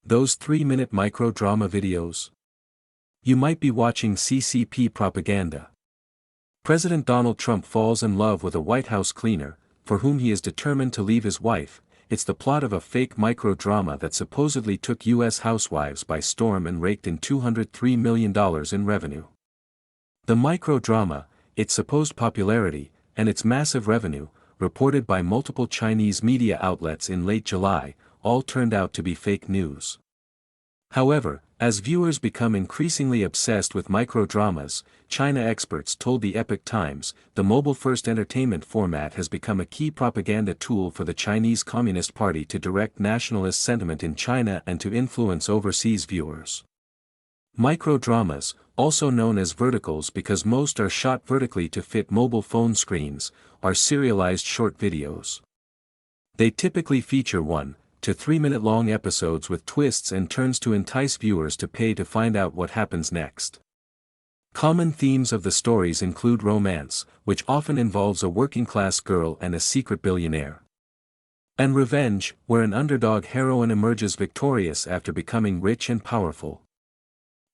Those 3-minute micro-drama videos? You might be watching CCP propaganda. President Donald Trump falls in love with a White House cleaner, for whom he is determined to leave his wife. It's the plot of a fake micro-drama that supposedly took U.S. housewives by storm and raked in $203 million in revenue. The micro-drama, its supposed popularity, and its massive revenue, reported by multiple Chinese media outlets in late July, all turned out to be fake news. However, as viewers become increasingly obsessed with micro-dramas, China experts told the Epoch Times, the mobile-first entertainment format has become a key propaganda tool for the Chinese Communist Party to direct nationalist sentiment in China and to influence overseas viewers. Micro-dramas, also known as verticals because most are shot vertically to fit mobile phone screens, are serialized short videos. They typically feature 1 to 3-minute long episodes with twists and turns to entice viewers to pay to find out what happens next. Common themes of the stories include romance, which often involves a working-class girl and a secret billionaire. And revenge, where an underdog heroine emerges victorious after becoming rich and powerful.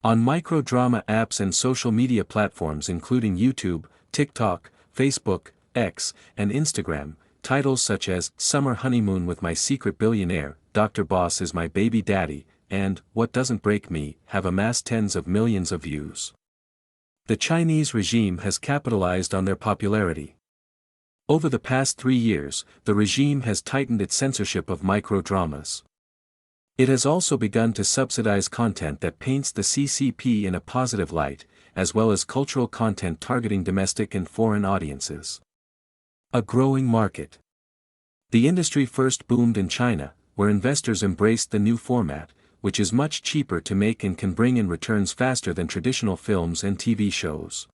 On micro-drama apps and social media platforms including YouTube, TikTok, Facebook, X, and Instagram, titles such as Summer Honeymoon with My Secret Billionaire, Dr. Boss is My Baby Daddy, and What Doesn't Break Me have amassed tens of millions of views. The Chinese regime has capitalized on their popularity. Over the past 3 years, the regime has tightened its censorship of micro-dramas. It has also begun to subsidize content that paints the CCP in a positive light, as well as cultural content targeting domestic and foreign audiences. A growing market. The industry first boomed in China, where investors embraced the new format, which is much cheaper to make and can bring in returns faster than traditional films and TV shows.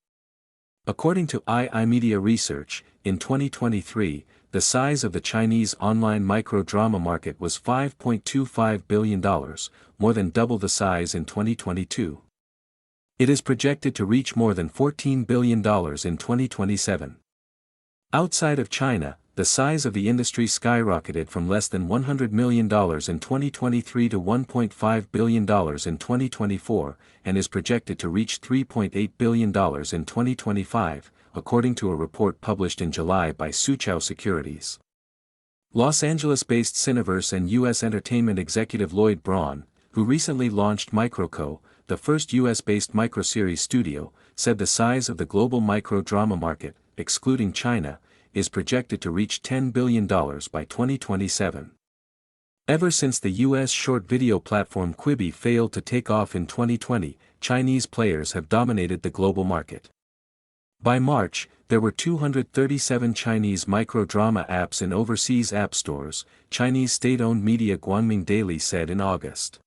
According to iMedia Research, in 2023, the size of the Chinese online micro-drama market was $5.25 billion, more than double the size in 2022. It is projected to reach more than $14 billion in 2027. Outside of China, the size of the industry skyrocketed from less than $100 million in 2023 to $1.5 billion in 2024, and is projected to reach $3.8 billion in 2025, according to a report published in July by Soochow Securities. Los Angeles-based Cineverse and U.S. entertainment executive Lloyd Braun, who recently launched MicroCo, the first U.S.-based microseries studio, said the size of the global micro-drama market, excluding China, is projected to reach $10 billion by 2027. Ever since the U.S. short video platform Quibi failed to take off in 2020, Chinese players have dominated the global market. By March, there were 237 Chinese micro-drama apps in overseas app stores, Chinese state-owned media Guangming Daily said in August.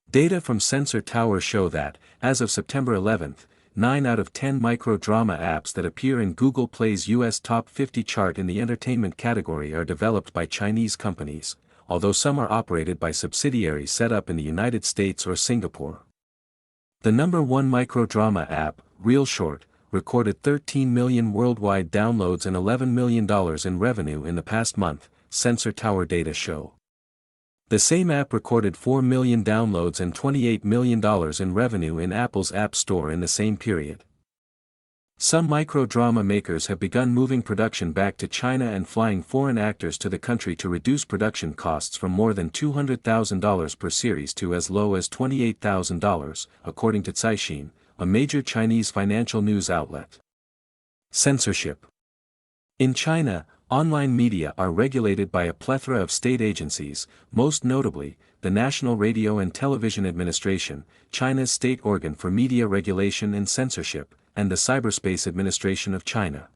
Data from Sensor Tower show that, as of September 11, 9 out of 10 micro-drama apps that appear in Google Play's US Top 50 chart in the entertainment category are developed by Chinese companies, although some are operated by subsidiaries set up in the United States or Singapore. The number 1 micro-drama app, ReelShort, recorded 13 million worldwide downloads and $11 million in revenue in the past month, Sensor Tower data show. The same app recorded 4 million downloads and $28 million in revenue in Apple's App Store in the same period. Some micro-drama makers have begun moving production back to China and flying foreign actors to the country to reduce production costs from more than $200,000 per series to as low as $28,000, according to Caixin, a major Chinese financial news outlet. Censorship. In China, online media are regulated by a plethora of state agencies, most notably, the National Radio and Television Administration, China's state organ for media regulation and censorship, and the Cyberspace Administration of China.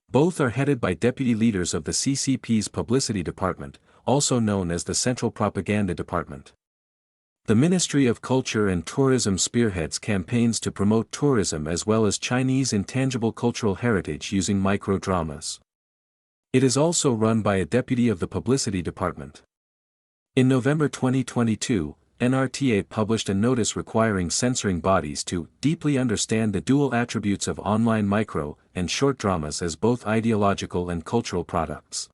Both are headed by deputy leaders of the CCP's Publicity Department, also known as the Central Propaganda Department. The Ministry of Culture and Tourism spearheads campaigns to promote tourism as well as Chinese intangible cultural heritage using micro-dramas. It is also run by a deputy of the Publicity Department. In November 2022, NRTA published a notice requiring censoring bodies to deeply understand the dual attributes of online micro and short dramas as both ideological and cultural products.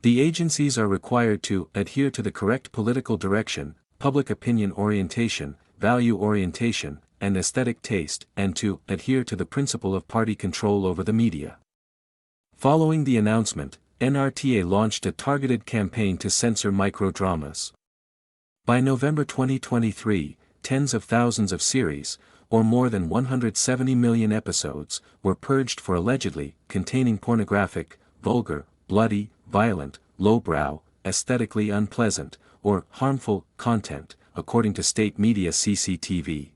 The agencies are required to adhere to the correct political direction, public opinion orientation, value orientation, and aesthetic taste, and to adhere to the principle of party control over the media. Following the announcement, NRTA launched a targeted campaign to censor microdramas. By November 2023, tens of thousands of series, or more than 170 million episodes, were purged for allegedly containing pornographic, vulgar, bloody, violent, lowbrow, aesthetically unpleasant, or harmful content, according to state media CCTV.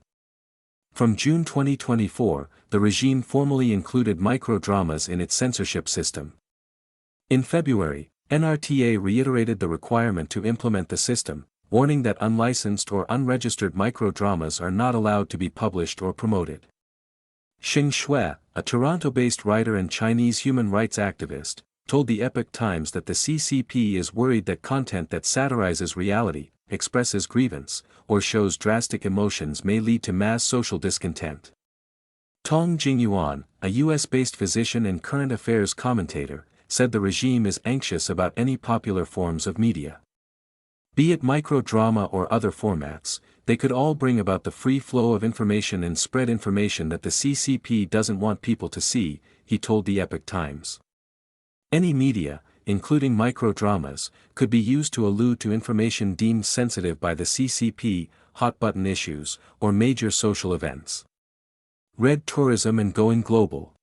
From June 2024, the regime formally included microdramas in its censorship system. In February, NRTA reiterated the requirement to implement the system, warning that unlicensed or unregistered microdramas are not allowed to be published or promoted. Xing Shui, a Toronto-based writer and Chinese human rights activist, told the Epoch Times that the CCP is worried that content that satirizes reality, expresses grievance, or shows drastic emotions may lead to mass social discontent. Tong Jingyuan, a US-based physician and current affairs commentator, said the regime is anxious about any popular forms of media. Be it microdrama or other formats, they could all bring about the free flow of information and spread information that the CCP doesn't want people to see, he told the Epoch Times. Any media, including microdramas, could be used to allude to information deemed sensitive by the CCP, hot-button issues, or major social events. Red tourism and going global.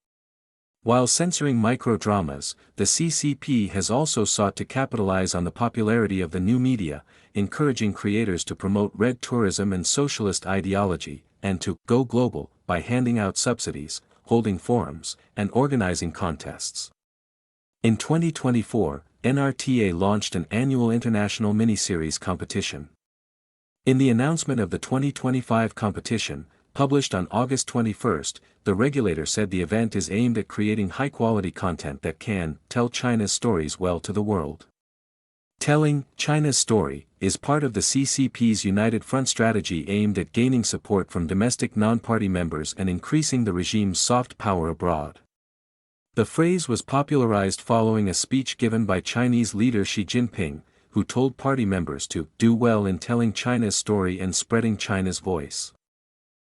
While censoring microdramas, the CCP has also sought to capitalize on the popularity of the new media, encouraging creators to promote red tourism and socialist ideology, and to go global by handing out subsidies, holding forums, and organizing contests. In 2024, NRTA launched an annual international miniseries competition. In the announcement of the 2025 competition, published on August 21, the regulator said the event is aimed at creating high-quality content that can tell China's stories well to the world. Telling China's story is part of the CCP's United Front strategy aimed at gaining support from domestic non-party members and increasing the regime's soft power abroad. The phrase was popularized following a speech given by Chinese leader Xi Jinping, who told party members to do well in telling China's story and spreading China's voice.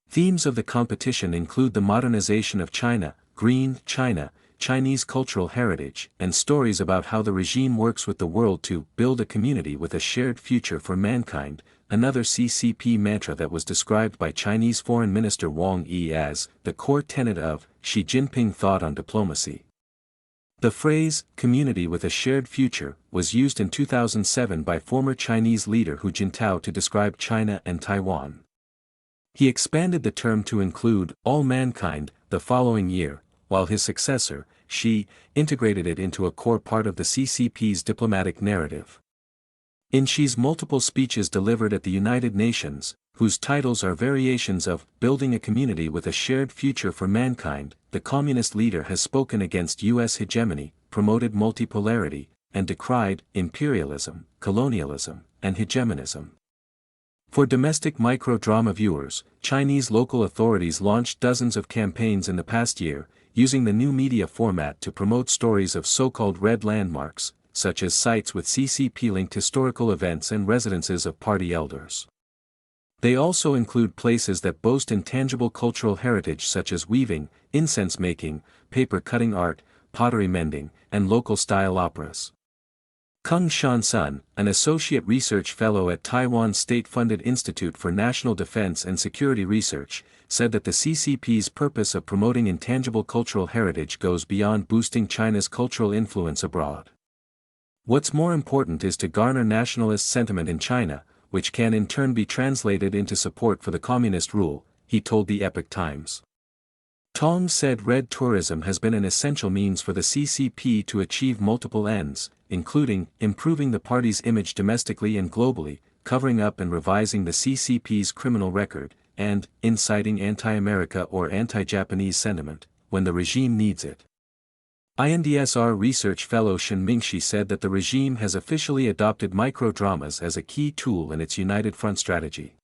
Themes of the competition include the modernization of China, green China, Chinese cultural heritage, and stories about how the regime works with the world to build a community with a shared future for mankind, another CCP mantra that was described by Chinese Foreign Minister Wang Yi as the core tenet of Xi Jinping thought on diplomacy. The phrase, community with a shared future, was used in 2007 by former Chinese leader Hu Jintao to describe China and Taiwan. He expanded the term to include all mankind the following year, while his successor, Xi, integrated it into a core part of the CCP's diplomatic narrative. In Xi's multiple speeches delivered at the United Nations, whose titles are variations of Building a Community with a Shared Future for Mankind, the communist leader has spoken against U.S. hegemony, promoted multipolarity, and decried imperialism, colonialism, and hegemonism. For domestic microdrama viewers, Chinese local authorities launched dozens of campaigns in the past year, using the new media format to promote stories of so-called red landmarks, such as sites with CCP-linked historical events and residences of party elders. They also include places that boast intangible cultural heritage such as weaving, incense making, paper cutting art, pottery mending, and local-style operas. Kung Shan-sun, an associate research fellow at Taiwan's state-funded Institute for National Defense and Security Research, said that the CCP's purpose of promoting intangible cultural heritage goes beyond boosting China's cultural influence abroad. What's more important is to garner nationalist sentiment in China, which can in turn be translated into support for the communist rule, he told the Epoch Times. Tong said red tourism has been an essential means for the CCP to achieve multiple ends, including improving the party's image domestically and globally, covering up and revising the CCP's criminal record, and inciting anti-America or anti-Japanese sentiment, when the regime needs it. INDSR research fellow Shen Mingxi said that the regime has officially adopted microdramas as a key tool in its United Front strategy.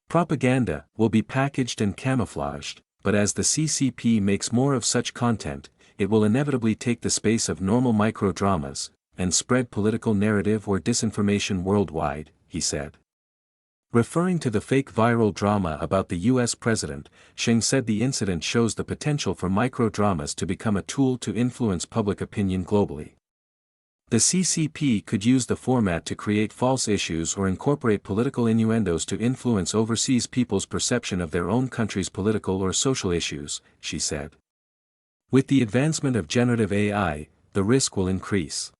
Propaganda will be packaged and camouflaged, but as the CCP makes more of such content, it will inevitably take the space of normal microdramas, and spread political narrative or disinformation worldwide, he said. Referring to the fake viral drama about the US president, Xing said the incident shows the potential for microdramas to become a tool to influence public opinion globally. The CCP could use the format to create false issues or incorporate political innuendos to influence overseas people's perception of their own country's political or social issues, she said. With the advancement of generative AI, the risk will increase.